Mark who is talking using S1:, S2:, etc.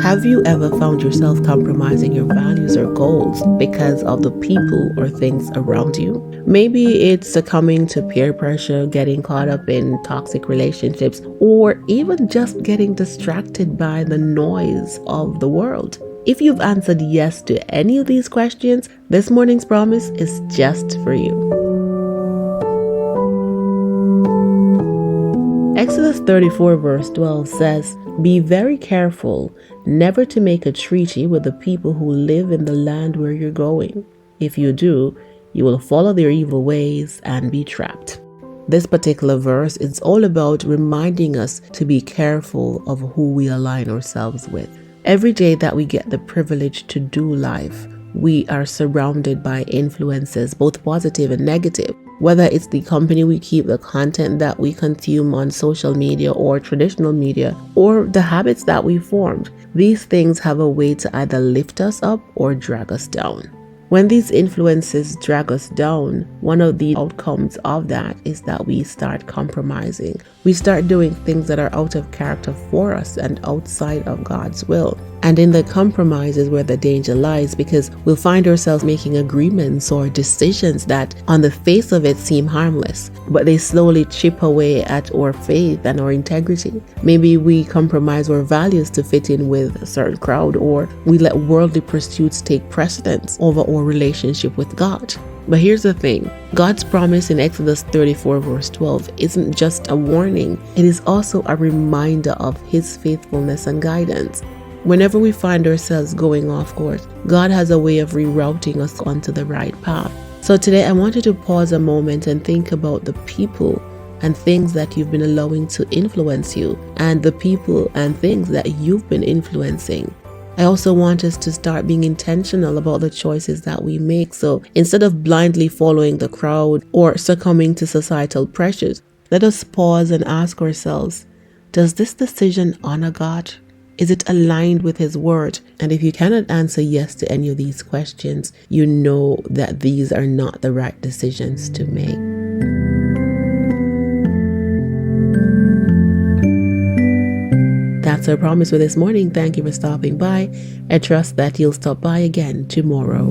S1: Have you ever found yourself compromising your values or goals because of the people or things around you? Maybe it's succumbing to peer pressure, getting caught up in toxic relationships, or even just getting distracted by the noise of the world. If you've answered yes to any of these questions, this morning's promise is just for you. Exodus 34 verse 12 says, "Be very careful never to make a treaty with the people who live in the land where you're going. If you do, you will follow their evil ways and be trapped." This particular verse is all about reminding us to be careful of who we align ourselves with. Every day that we get the privilege to do life, we are surrounded by influences, both positive and negative. Whether it's the company we keep, the content that we consume on social media or traditional media, or the habits that we formed, these things have a way to either lift us up or drag us down. When these influences drag us down, one of the outcomes of that is that we start compromising. We start doing things that are out of character for us and outside of God's will. And in the compromise is where the danger lies, because we'll find ourselves making agreements or decisions that on the face of it seem harmless, but they slowly chip away at our faith and our integrity. Maybe we compromise our values to fit in with a certain crowd, or we let worldly pursuits take precedence over our relationship with God. But here's the thing, God's promise in Exodus 34 verse 12 isn't just a warning, it is also a reminder of His faithfulness and guidance. Whenever we find ourselves going off course, God has a way of rerouting us onto the right path. So today I want you to pause a moment and think about the people and things that you've been allowing to influence you, and the people and things that you've been influencing. I also want us to start being intentional about the choices that we make. So instead of blindly following the crowd or succumbing to societal pressures, let us pause and ask ourselves, does this decision honor God? Is it aligned with His word? And if you cannot answer yes to any of these questions, you know that these are not the right decisions to make. That's our promise for this morning. Thank you for stopping by. I trust that you'll stop by again tomorrow.